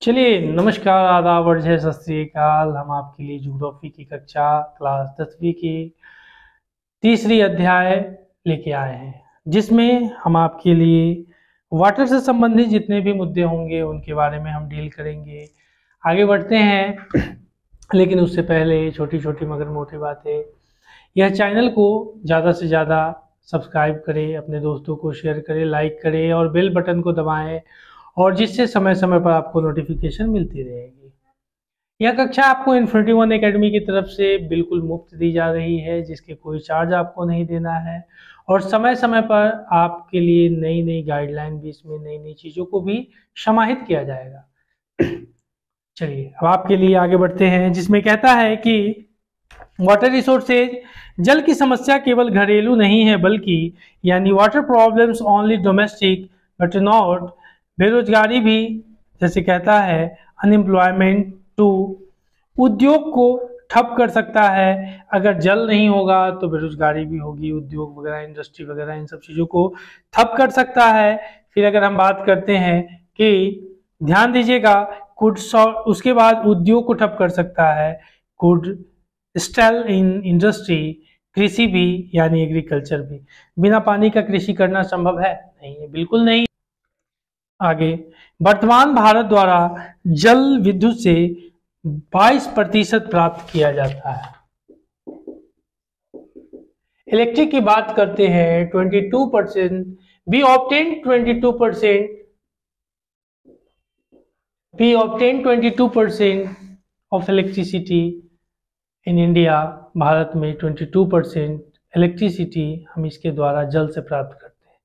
चलिए, नमस्कार, आदाब और जय सत श्री अकाल। हम आपके लिए ज्योग्राफी की कक्षा क्लास 10वीं की तीसरी अध्याय लेके आए हैं, जिसमें हम आपके लिए वाटर से संबंधित जितने भी मुद्दे होंगे उनके बारे में हम डील करेंगे। आगे बढ़ते हैं, लेकिन उससे पहले छोटी छोटी मगर मोटी बातें। यह चैनल को ज़्यादा से ज़्यादा सब्सक्राइब करें, अपने दोस्तों को शेयर करें, लाइक करें और बेल बटन को दबाएं, और जिससे समय समय पर आपको नोटिफिकेशन मिलती रहेगी। यह कक्षा आपको इन्फिनिटी वन एकेडमी की तरफ से बिल्कुल मुफ्त दी जा रही है, जिसके कोई चार्ज आपको नहीं देना है, और समय समय पर आपके लिए नई नई गाइडलाइन भी, इसमें नई नई चीज़ों को भी समाहित किया जाएगा। चलिए, अब आपके लिए आगे बढ़ते हैं, जिसमें कहता है कि वाटर रिसोर्सेज, जल की समस्या केवल घरेलू नहीं है, बल्कि यानी water problems only domestic but not, बेरोजगारी भी, जैसे कहता है अनएम्प्लॉयमेंट टू, उद्योग को ठप कर सकता है। अगर जल नहीं होगा तो बेरोजगारी भी होगी, उद्योग वगैरह, इंडस्ट्री वगैरह, इन सब चीज़ों को ठप कर सकता है। फिर अगर हम बात करते हैं कि ध्यान दीजिएगा, कुड, उसके बाद उद्योग को ठप कर सकता है, कुड स्टेल इन इंडस्ट्री, कृषि भी यानी एग्रीकल्चर भी। बिना पानी का कृषि करना संभव है? नहीं है, बिल्कुल नहीं। आगे, वर्तमान भारत द्वारा जल विद्युत से 22% प्राप्त किया जाता है। इलेक्ट्रिक की बात करते हैं, 22%, we obtain 22%, we obtain 22% of electricity in India। Bharat में 22% इलेक्ट्रिसिटी हम इसके द्वारा जल से प्राप्त करते हैं,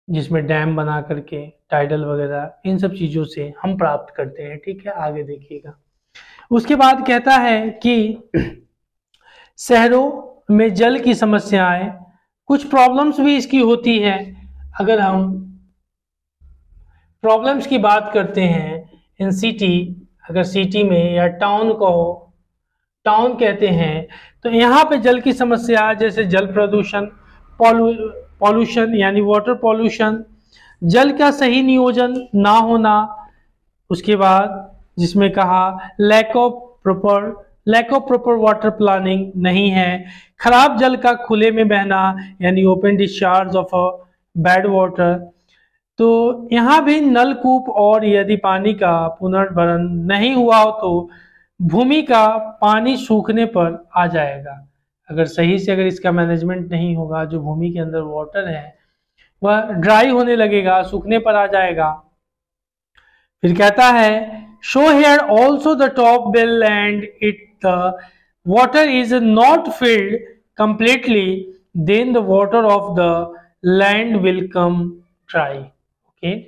जिसमें डैम बना करके, टाइडल वगैरह, इन सब चीज़ों से हम प्राप्त करते हैं। ठीक है, आगे देखिएगा। उसके बाद कहता है कि शहरों में जल की समस्याएं, कुछ प्रॉब्लम्स भी इसकी होती है। अगर हम प्रॉब्लम्स की बात करते हैं इन सिटी, अगर सिटी में या टाउन को टाउन कहते हैं, तो यहाँ पे जल की समस्या जैसे जल प्रदूषण, पॉल्यूशन यानी वाटर पॉल्यूशन, जल का सही नियोजन ना होना। उसके बाद जिसमें कहा lack of proper water planning नहीं है, खराब जल का खुले में बहना यानी open discharge of bad water. तो यहाँ भी नलकूप, और यदि पानी का पुनर्भरण नहीं हुआ हो तो भूमि का पानी सूखने पर आ जाएगा। अगर सही से अगर इसका मैनेजमेंट नहीं होगा, जो भूमि के अंदर वाटर है वह ड्राई होने लगेगा, सूखने पर आ जाएगा। फिर कहता है show here also the top bell and it the water is not filled completely, then the water of the land will come dry. Okay,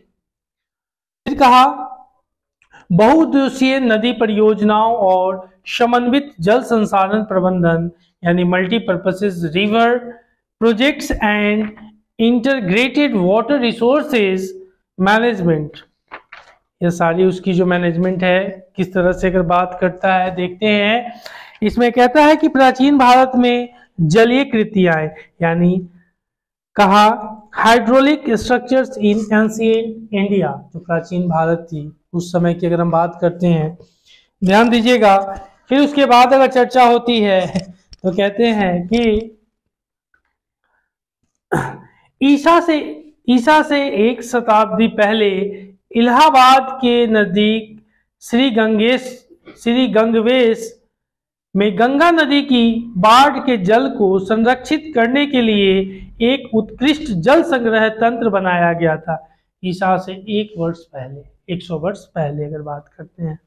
फिर कहा बहुउद्देशीय नदी परियोजनाओं और समन्वित जल संसाधन प्रबंधन यानी multipurposes river projects and integrated water resources management, ये सारी उसकी जो मैनेजमेंट है किस तरह से अगर बात करता है देखते हैं। इसमें कहता है कि प्राचीन भारत में जलीय कृतियाएं यानी कहा hydraulic structures in ancient India, जो प्राचीन भारत थी उस समय की अगर हम बात करते हैं, ध्यान दीजिएगा। फिर उसके बाद अगर चर्चा होती है तो कहते हैं कि ईसा से 1 शताब्दी पहले इलाहाबाद के नजदीक श्री गंगवेश में गंगा नदी की बाढ़ के जल को संरक्षित करने के लिए एक उत्कृष्ट जल संग्रह तंत्र बनाया गया था। ईसा से 1 वर्ष पहले, 100 वर्ष पहले अगर बात करते हैं।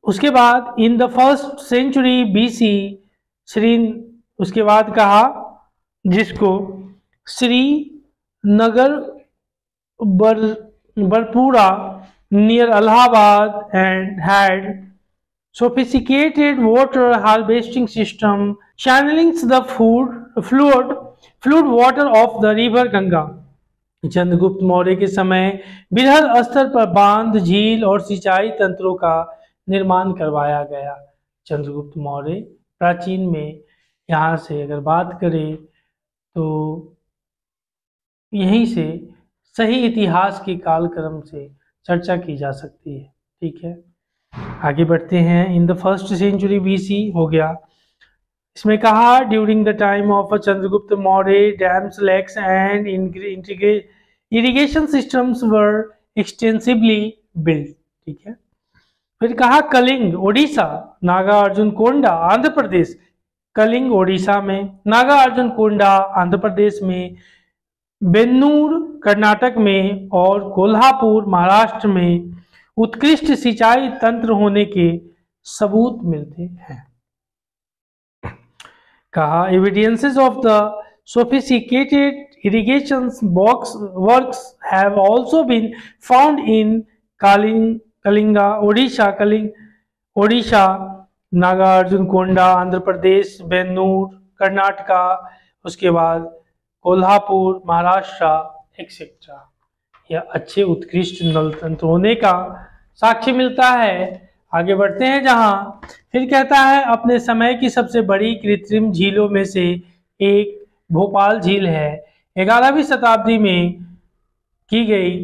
उसके बाद in the 1st century BC उसके बाद कहा जिसको Shringverpur near Allahabad and had sophisticated water harvesting system channeling the fluid water of the river Ganga। Chandragupta Maurya के समय बृहद स्तर पर बांध, झील और सिंचाई तंत्रों का निर्माण करवाया गया। चंद्रगुप्त मौर्य प्राचीन में, यहाँ से अगर बात करें तो यहीं से सही इतिहास के कालक्रम से चर्चा की जा सकती है। ठीक है, आगे बढ़ते हैं। In the first century BC हो गया। इसमें कहा during the time of Chandragupta Maurya dams, lakes and irrigation systems were extensively build. ठीक है, फिर कहा कलिंग उड़ीसा, नागार्जुन कोंडा आंध्र प्रदेश, कलिंग ओडिशा में, नागार्जुन कोंडा आंध्र प्रदेश में, बेन्नूर कर्नाटक में और कोल्हापुर महाराष्ट्र में उत्कृष्ट सिंचाई तंत्र होने के सबूत मिलते हैं। कहा evidences of the sophisticated irrigation works have also been found in Kalinga Odisha, Nagarjunakonda Andhra Pradesh, Bennur Karnataka, उसके बाद कोल्हापुर महाराष्ट्र एक्सेट्रा। यह अच्छे उत्कृष्ट नल तंत्र होने का साक्ष्य मिलता है। आगे बढ़ते हैं, जहां फिर कहता है अपने समय की सबसे बड़ी कृत्रिम झीलों में से एक भोपाल झील है। 11वीं शताब्दी में की गई।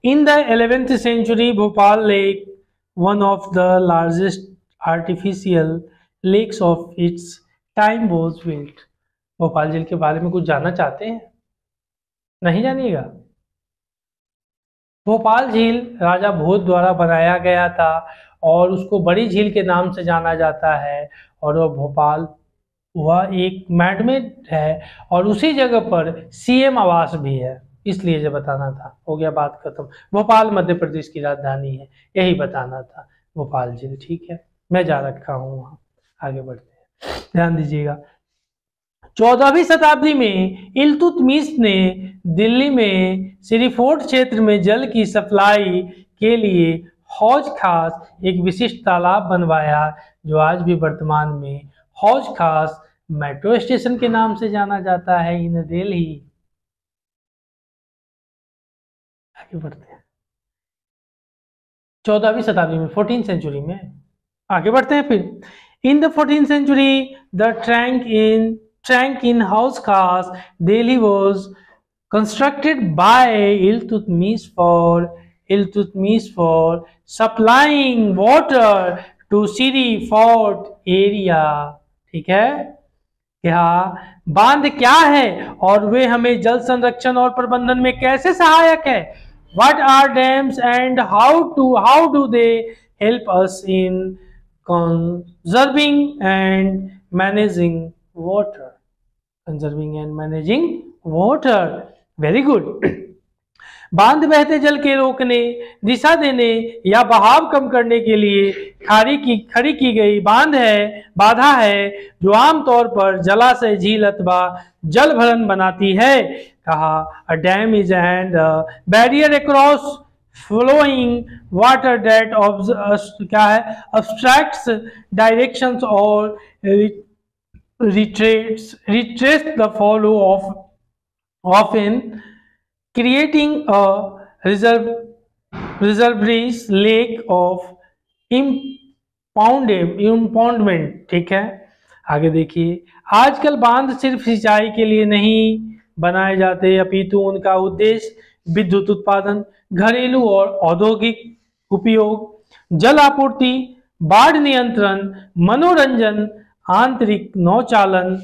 In the 11th century Bhopal lake one of the largest artificial lakes of its time was built. Bhopal झील के बारे में कुछ जानना चाहते हैं? नहीं जानिएगा? भोपाल झील राजा भोज द्वारा बनाया गया था और उसको बड़ी झील के नाम से जाना जाता है, और वह भोपाल वह एक मैडमेड है और उसी जगह पर CM आवास भी है, इसलिए जो बताना था। हो गया, बात खत्म। भोपाल मध्य प्रदेश की राजधानी है, यही बताना था, भोपाल झील। ठीक है, मैं जा रखा हूँ वहाँ। आगे बढ़ते हैं, ध्यान दीजिएगा। 14वीं शताब्दी में इल्तुतमिश ने दिल्ली में श्रीफोर्ट क्षेत्र में जल की सप्लाई के लिए हौज खास एक विशिष्ट तालाब बनवाया, जो आज भी वर्तमान में हौज खास मेट्रो स्टेशन के नाम से जाना जाता है इन दिल्ली। आगे बढ़ते हैं, 14वीं शताब्दी में 14th सेंचुरी में आगे बढ़ते हैं। फिर in the 14th century the tank in Hauz Khas Delhi was constructed by Iltutmish for supplying water to Siri Fort area। ठीक है, क्या बांध क्या है और वे हमें जल संरक्षण और प्रबंधन में कैसे सहायक है? What are dams and how do they help us in conserving and managing water? Conserving and managing water, very good. बांध बहते जल के रोकने, दिशा देने या बहाव कम करने के लिए खड़ी की गई बाधा है, जो आमतौर पर जलाशय, झील अथवा जल भरण बनाती है। कहा a dam is and barrier across flowing water that obstructs directions और retrace the flow of often creating a reservoirs lake of impoundment। ठीक है, आगे देखिए। आजकल बांध सिर्फ सिंचाई के लिए नहीं बनाए जाते, अपितु उनका उद्देश्य विद्युत उत्पादन, घरेलू और औद्योगिक उपयोग, जल आपूर्ति, बाढ़ नियंत्रण, मनोरंजन, आंतरिक नौचालन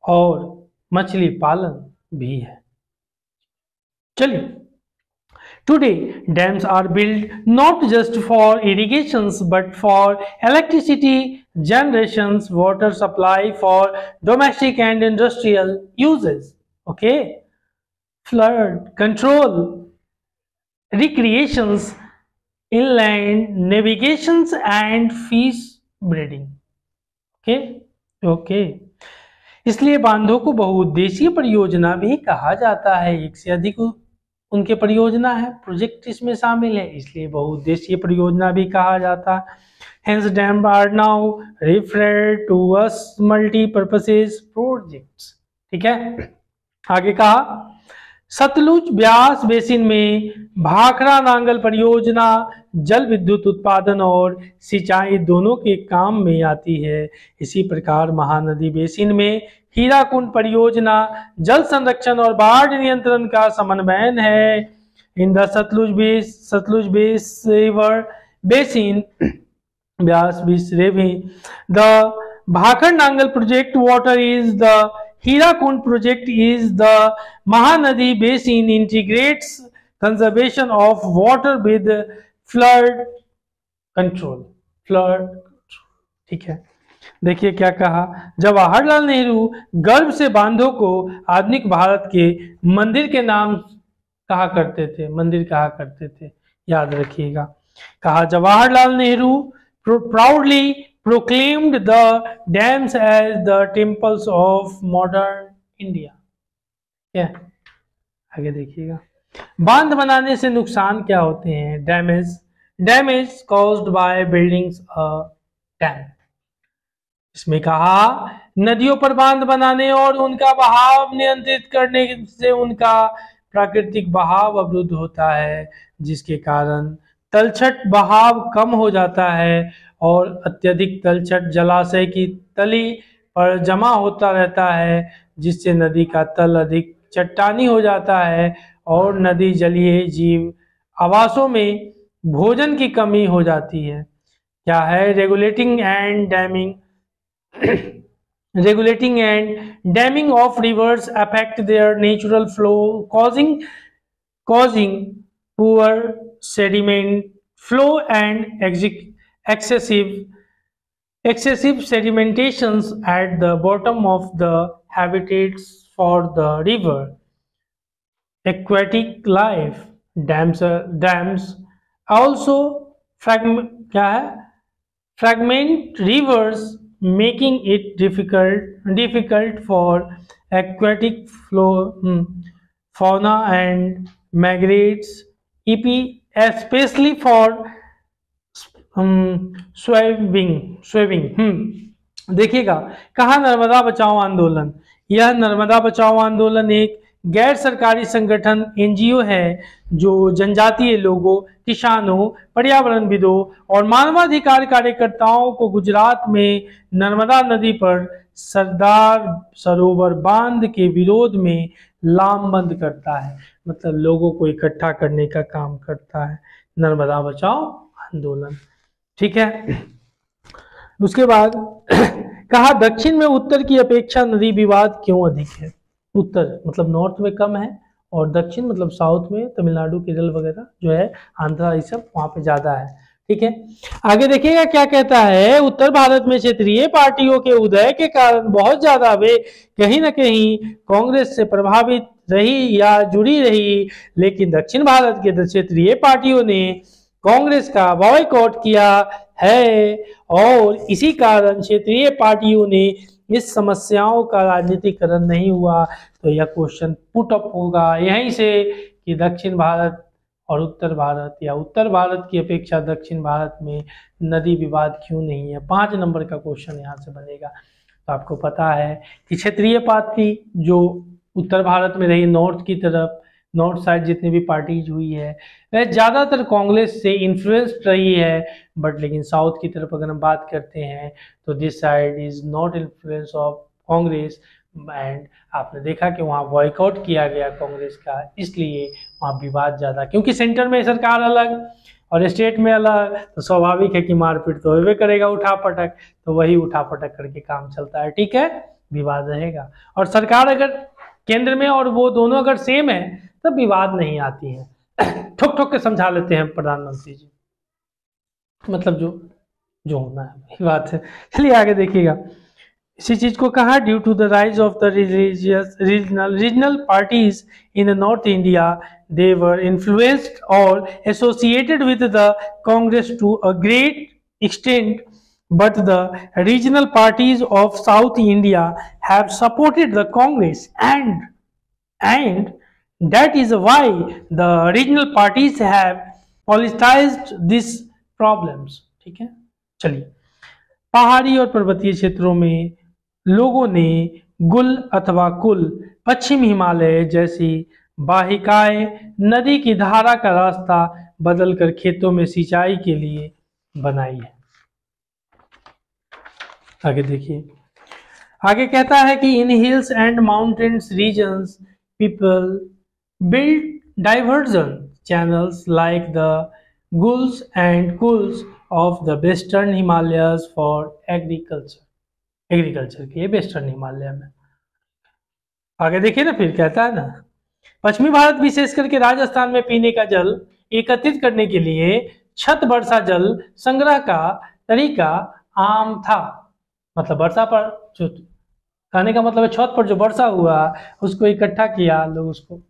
और मछली पालन भी है। चलिए, today dams are build not just for irrigations but for electricity generations, water supply for domestic and industrial uses, okay, flood control, recreations, inland navigations and fish breeding. Okay, इसलिए बांधों को बहुउद्देशीय परियोजना भी कहा जाता है। एक से अधिक उनके परियोजना है, प्रोजेक्ट इसमें शामिल है, इसलिए बहुउद्देशीय परियोजना भी कहा जाता है। Hence dams are now referred to as multi-purpose projects। ठीक है, आगे कहा सतलुज ब्यास बेसिन में भाखड़ा नांगल परियोजना जल विद्युत उत्पादन और सिंचाई दोनों के काम में आती है। इसी प्रकार महानदी बेसिन में हीराकुंड परियोजना जल संरक्षण और बाढ़ नियंत्रण का समन्वयन है। in the Satluj River basin, Vyas River. The Bhakar Nangal project water is the Hirakund project is the Mahanadi basin integrates conservation of water with flood control flood. ठीक है, देखिए क्या कहा, जवाहरलाल नेहरू गर्भ से बांधों को आधुनिक भारत के मंदिर के नाम कहा करते थे, मंदिर कहा करते थे, याद रखिएगा। कहा Jawaharlal Nehru proudly proclaimed the dams as the temples of modern India. क्या आगे देखिएगा, बांध बनाने से नुकसान क्या होते हैं, damage caused by buildings a dam. इसमें कहा नदियों पर बांध बनाने और उनका बहाव नियंत्रित करने से उनका प्राकृतिक बहाव अवरुद्ध होता है, जिसके कारण तलछट बहाव कम हो जाता है और अत्यधिक तलछट जलाशय की तली पर जमा होता रहता है, जिससे नदी का तल अधिक चट्टानी हो जाता है और नदी जलीय जीव आवासों में भोजन की कमी हो जाती है। क्या है, regulating and damming of reverse affect there natural flow causing poor sediment flow and excessive sedimentations at the bottom of the habitats for the river aquatic life. Dams also fragment rivers, making it difficult for aquatic fauna and migrants, especially for swimming. देखिएगा, कहा नर्मदा बचाओ आंदोलन। यह नर्मदा बचाओ आंदोलन एक गैर सरकारी संगठन एनजीओ है जो जनजातीय लोगों, किसानों, पर्यावरणविदों और मानवाधिकार कार्यकर्ताओं को गुजरात में नर्मदा नदी पर सरदार सरोवर बांध के विरोध में लामबंद करता है, मतलब लोगों को इकट्ठा करने का काम करता है नर्मदा बचाओ आंदोलन। ठीक है, उसके बाद कहा दक्षिण में उत्तर की अपेक्षा नदी विवाद क्यों अधिक है। उत्तर मतलब नॉर्थ में कम है और दक्षिण मतलब साउथ में तमिलनाडु, केरल वगैरह जो है, आंध्रा, ये सब वहां पे ज्यादा है। ठीक है, आगे देखिएगा क्या कहता है, उत्तर भारत में क्षेत्रीय पार्टियों के उदय के कारण बहुत ज्यादा वे कहीं ना कहीं कांग्रेस से प्रभावित रही या जुड़ी रही, लेकिन दक्षिण भारत के क्षेत्रीय पार्टियों ने कांग्रेस का बॉयकॉट किया है और इसी कारण क्षेत्रीय पार्टियों ने इस समस्याओं का राजनीतिकरण नहीं हुआ। तो यह क्वेश्चन पुट अप होगा यहीं से कि दक्षिण भारत और उत्तर भारत या उत्तर भारत की अपेक्षा दक्षिण भारत में नदी विवाद क्यों नहीं है। 5 नंबर का क्वेश्चन यहाँ से बनेगा। तो आपको पता है कि क्षेत्रीय पार्टी जो उत्तर भारत में रही, नॉर्थ की तरफ, नॉर्थ साइड जितनी भी पार्टीज हुई है वह ज़्यादातर कांग्रेस से इन्फ्लुएंस्ड रही है, बट लेकिन साउथ की तरफ अगर हम बात करते हैं तो this side is not influence of Congress and आपने देखा कि वहाँ बॉयकॉट किया गया कांग्रेस का, इसलिए वहाँ विवाद ज़्यादा, क्योंकि सेंटर में सरकार अलग और स्टेट में अलग, तो स्वाभाविक है कि मारपीट तो होवे करेगा, उठापटक, तो वही उठापटक करके काम चलता है। ठीक है, विवाद रहेगा। और सरकार अगर केंद्र में और वो दोनों अगर सेम है तब विवाद नहीं आती है। ठोक ठोक के समझा लेते हैं प्रधानमंत्री जी, मतलब जो होना है बात है। चलिए आगे देखिएगा, इसी चीज को कहा due to the rise of the regional parties in north India they were influenced और associated with the Congress to a great extent, but the regional parties of South India have supported the Congress and that is why the regional parties have politicized these problems। ठीक है, चलिए, पहाड़ी और पर्वतीय क्षेत्रों में लोगों ने गुल अथवा कुल पश्चिम हिमालय जैसी वाहिकाएं नदी की धारा का रास्ता बदलकर खेतों में सिंचाई के लिए बनाई है। आगे देखिए, आगे कहता है कि in hills and mountains regions people build diversion channels like the Gulls and Kulls of the Western Himalayas for agriculture. Agriculture के लिए वेस्टर्न हिमालय में। आगे देखिए ना, फिर कहता है ना, पश्चिमी भारत विशेष करके राजस्थान में पीने का जल एकत्रित करने के लिए छत वर्षा जल संग्रह का तरीका आम था। मतलब वर्षा पर जो कहने का मतलब है छत पर जो वर्षा हुआ उसको इकट्ठा किया लोग, उसको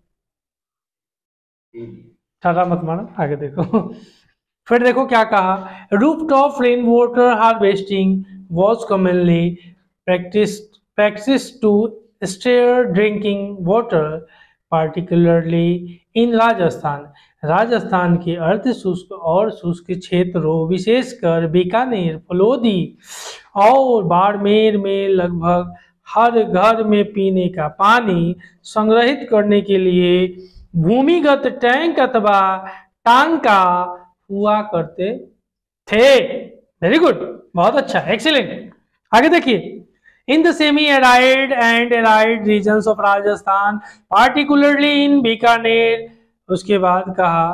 ठाटा मत मानो। आगे देखो, फिर देखो क्या कहा, rooftop rain water harvesting was commonly practiced to store drinking water, particularly in Rajasthan. Rajasthan के अर्ध शुष्क और शुष्क क्षेत्रों विशेषकर बीकानेर, फलोदी और बाड़मेर में लगभग हर घर में पीने का पानी संग्रहित करने के लिए भूमिगत टैंक अथवा टांका हुआ करते थे। वेरी गुड, बहुत अच्छा, एक्सीलेंट। आगे देखिए, in the semi arid and arid regions of Rajasthan particularly in Bikaner, उसके बाद कहा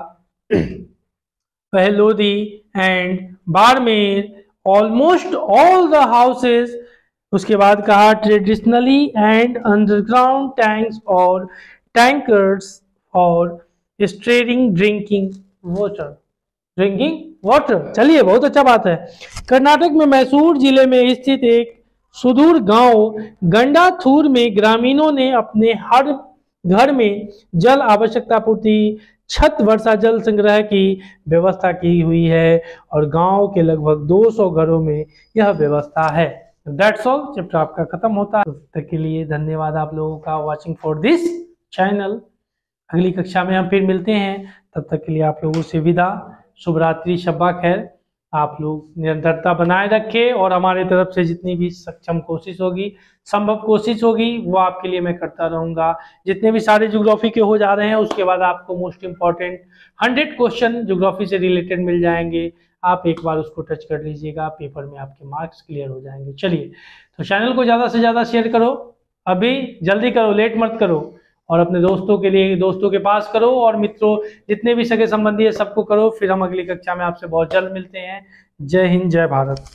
Phalodi and Barmer almost all the houses, उसके बाद कहा ट्रेडिशनली एंड अंडरग्राउंड टैंक्स और टैंकर्स और स्टोरिंग ड्रिंकिंग वाटर। चलिए, बहुत अच्छा बात है। कर्नाटक में मैसूर जिले में स्थित एक सुदूर गांव गंडाथूर में ग्रामीणों ने अपने हर घर में जल आवश्यकता पूर्ति छत वर्षा जल संग्रह की व्यवस्था की हुई है और गांव के लगभग 200 घरों में यह व्यवस्था है। दैट्स ऑल, चैप्टर आपका खत्म होता है। तब तक के लिए धन्यवाद आप लोगों का वॉचिंग फॉर दिस चैनल। अगली कक्षा में हम फिर मिलते हैं, तब तक के लिए आप लोगों से विदा। शुभ रात्रि, शब्बा खैर। आप लोग निरंतरता बनाए रखें और हमारे तरफ से जितनी भी सक्षम कोशिश होगी, संभव कोशिश होगी, वो आपके लिए मैं करता रहूँगा। जितने भी सारे ज्योग्राफी के हो जा रहे हैं उसके बाद आपको मोस्ट इम्पॉर्टेंट 100 क्वेश्चन ज्योग्राफी से रिलेटेड मिल जाएंगे। आप एक बार उसको टच कर लीजिएगा, पेपर में आपके मार्क्स क्लियर हो जाएंगे। चलिए, तो चैनल को ज़्यादा से ज़्यादा शेयर करो, अभी जल्दी करो, लेट मत करो, और अपने दोस्तों के लिए, दोस्तों के पास करो, और मित्रों जितने भी सगे संबंधी है सबको करो। फिर हम अगली कक्षा में आपसे बहुत जल्द मिलते हैं। जय हिंद, जय भारत।